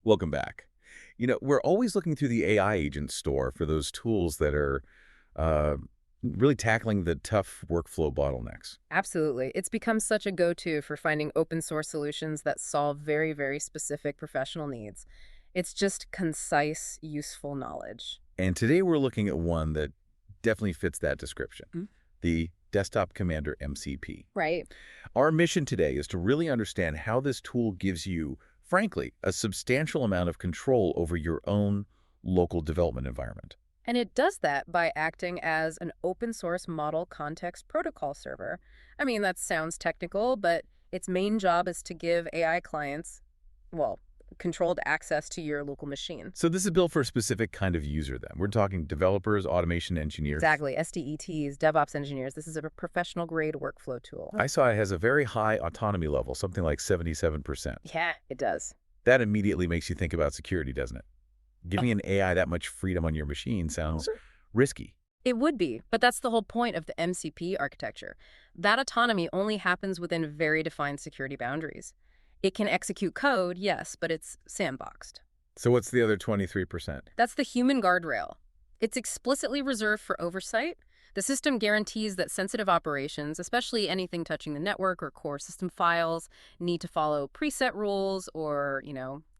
Welcome back. We're always looking through the AI agent store for those tools that are uh, really tackling the tough workflow bottlenecks. Absolutely. It's become such a go-to for finding open source solutions that solve very, very specific professional needs. It's just concise, useful knowledge. And today we're looking at one that definitely fits that description, Mm. the Desktop Commander MCP. Right. Our mission today is to really understand how this tool gives you, frankly, a substantial amount of control over your own local development environment. And it does that by acting as an open source model context protocol server. I mean, that sounds technical, but its main job is to give AI clients, well, controlled access to your local machine. So this is built for a specific kind of user then. We're talking developers, automation engineers. Exactly. SDETs, DevOps engineers. This is a professional grade workflow tool. I saw it has a very high autonomy level, something like 77%. Yeah, it does. That immediately makes you think about security, doesn't it? Giving an AI that much freedom on your machine sounds risky. It would be, but that's the whole point of the MCP architecture. That autonomy only happens within very defined security boundaries. It can execute code, yes, but it's sandboxed. So what's the other 23%? That's the human guardrail. It's explicitly reserved for oversight. The system guarantees that sensitive operations, especially anything touching the network or core system files, need to follow preset rules or,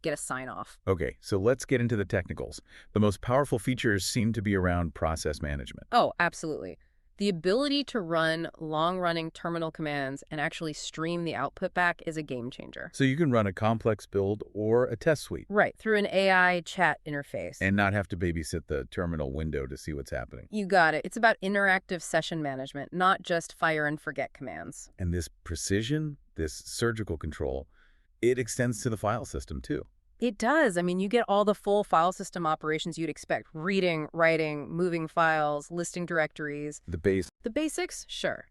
get a sign-off. Okay, so let's get into the technicals. The most powerful features seem to be around process management. Oh, absolutely. The ability to run long-running terminal commands and actually stream the output back is a game changer. So you can run a complex build or a test suite. Right, through an AI chat interface. And not have to babysit the terminal window to see what's happening. You got it. It's about interactive session management, not just fire and forget commands. And this precision, this surgical control, it extends to the file system too. It does. I mean, you get all the full file system operations you'd expect. Reading, writing, moving files, listing directories. The basics, sure.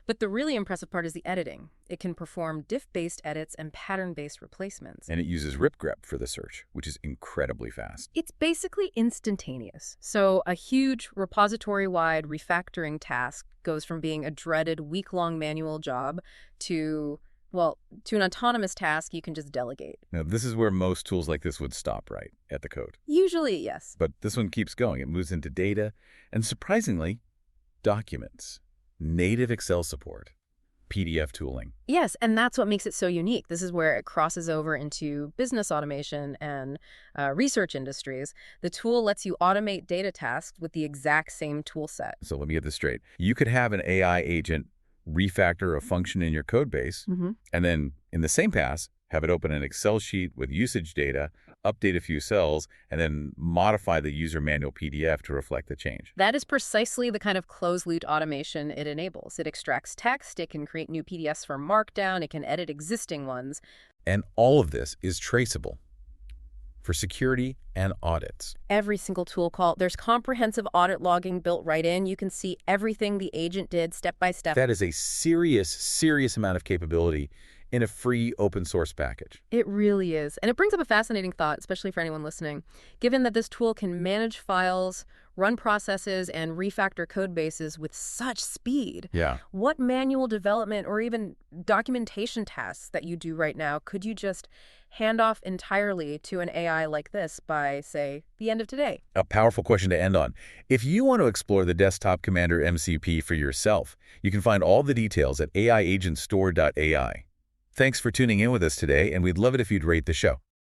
But the really impressive part is the editing. It can perform diff-based edits and pattern-based replacements. And it uses ripgrep for the search, which is incredibly fast. It's basically instantaneous. So a huge repository-wide refactoring task goes from being a dreaded week-long manual job to an autonomous task you can just delegate. Now, this is where most tools like this would stop, right, at the code. Usually, yes. But this one keeps going. It moves into data and, surprisingly, documents, native Excel support, PDF tooling. Yes, and that's what makes it so unique. This is where it crosses over into business automation and research industries. The tool lets you automate data tasks with the exact same tool set. So let me get this straight. You could have an AI agent refactor a function in your code base, and then in the same pass, have it open an Excel sheet with usage data, update a few cells, and then modify the user manual PDF to reflect the change. That is precisely the kind of closed-loop automation it enables. It extracts text, it can create new PDFs for Markdown, it can edit existing ones. And all of this is traceable for security and audits. Every single tool call, there's comprehensive audit logging built right in. You can see everything the agent did step by step. That is a serious amount of capability in a free open source package. It really is. And it brings up a fascinating thought, especially for anyone listening. Given that this tool can manage files, run processes, and refactor code bases with such speed, what manual development or even documentation tasks that you do right now could you just hand off entirely to an AI like this by, say, the end of today? A powerful question to end on. If you want to explore the Desktop Commander MCP for yourself, you can find all the details at aiagentstore.ai. Thanks for tuning in with us today, and we'd love it if you'd rate the show.